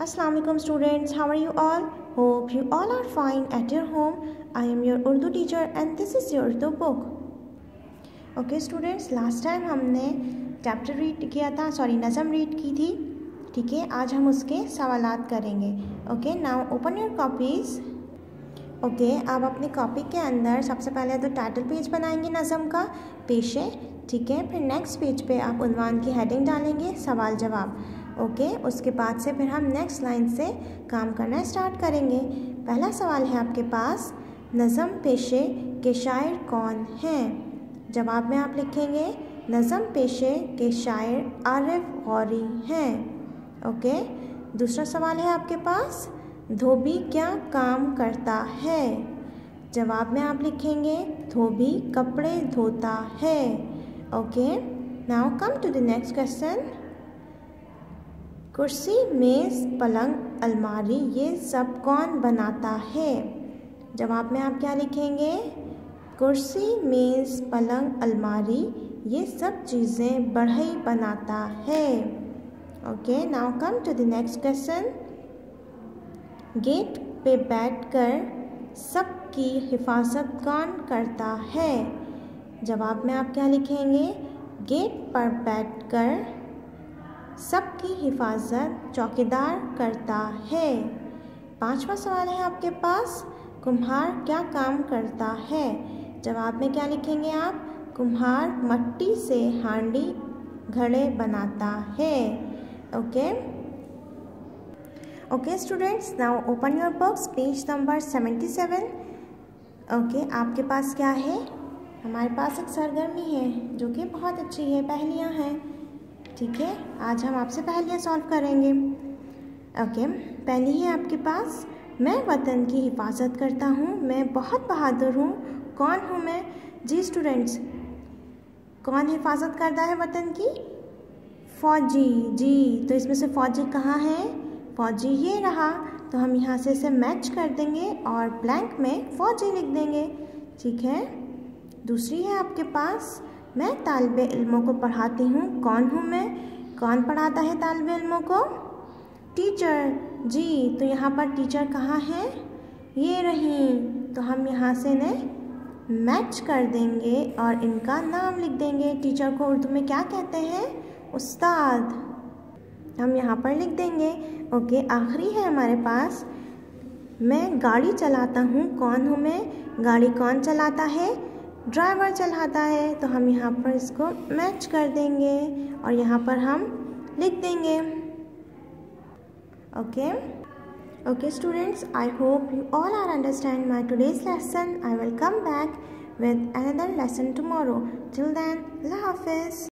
Assalamu alaikum students, how are you all? Hope you all are fine at your home. I am your Urdu teacher and this is your Urdu book. Okay students, last time हमने chapter read किया था, नज़म read की थी. ठीक है, आज हम उसके सवालात करेंगे. Okay, now open your copies. Okay, आप अपनी कॉपी के अंदर सबसे पहले तो टाइटल पेज बनाएंगे नज़म का, पेशे. ठीक है, फिर नेक्स्ट पेज पे आप उन्वान की हेडिंग डालेंगे, सवाल जवाब. ओके, उसके बाद से फिर हम नेक्स्ट लाइन से काम करना स्टार्ट करेंगे. पहला सवाल है आपके पास, नज़म पेशे के शायर कौन हैं? जवाब में आप लिखेंगे नज़म पेशे के शायर आरिफ गौरी हैं. ओके, दूसरा सवाल है आपके पास, धोबी क्या काम करता है? जवाब में आप लिखेंगे धोबी कपड़े धोता है. Okay, now come to the next question. कुर्सी मेज़ पलंग अलमारी ये सब कौन बनाता है? जवाब में आप क्या लिखेंगे? कुर्सी मेज़ पलंग अलमारी ये सब चीज़ें बढ़ई बनाता है. Okay, now come to the next question. Gate पे बैठकर सबकी हिफाजत कौन करता है? जवाब में आप क्या लिखेंगे? गेट पर बैठकर सबकी हिफाजत चौकीदार करता है. पांचवा सवाल है आपके पास, कुम्हार क्या काम करता है? जवाब में क्या लिखेंगे आप? कुम्हार मट्टी से हांडी घड़े बनाता है. Okay students, now open your books, page number 77. Okay, आपके पास क्या है? हमारे पास एक सरगर्मी है जो कि बहुत अच्छी है, पहेलियाँ हैं. ठीक है, आज हम आपसे पहेलियाँ सॉल्व करेंगे. ओके, पहली है आपके पास, मैं वतन की हिफाजत करता हूँ, मैं बहुत बहादुर हूँ, कौन हूँ मैं? जी स्टूडेंट्स, कौन हिफाजत करता है वतन की? फौजी. जी, तो इसमें से फौजी कहाँ है? फौजी ये रहा, तो हम यहाँ से इसे मैच कर देंगे और ब्लैंक में फौजी लिख देंगे. ठीक है, दूसरी है आपके पास, मैं तालिबे इल्मों को पढ़ाती हूँ, कौन हूँ मैं? कौन पढ़ाता है तालिबे इल्मों को? टीचर. जी, तो यहाँ पर टीचर कहाँ है? ये रही, तो हम यहाँ से इन्हें मैच कर देंगे और इनका नाम लिख देंगे. टीचर को उर्दू में क्या कहते हैं? उस्ताद. हम यहाँ पर लिख देंगे. ओके, आखिरी है हमारे पास, मैं गाड़ी चलाता हूँ, कौन हूँ मैं? गाड़ी कौन चलाता है? ड्राइवर चलाता है, तो हम यहाँ पर इसको मैच कर देंगे और यहाँ पर हम लिख देंगे. Okay students, I hope you all are understand my today's lesson. I will come back with another lesson tomorrow. Till then, Allah Hafiz.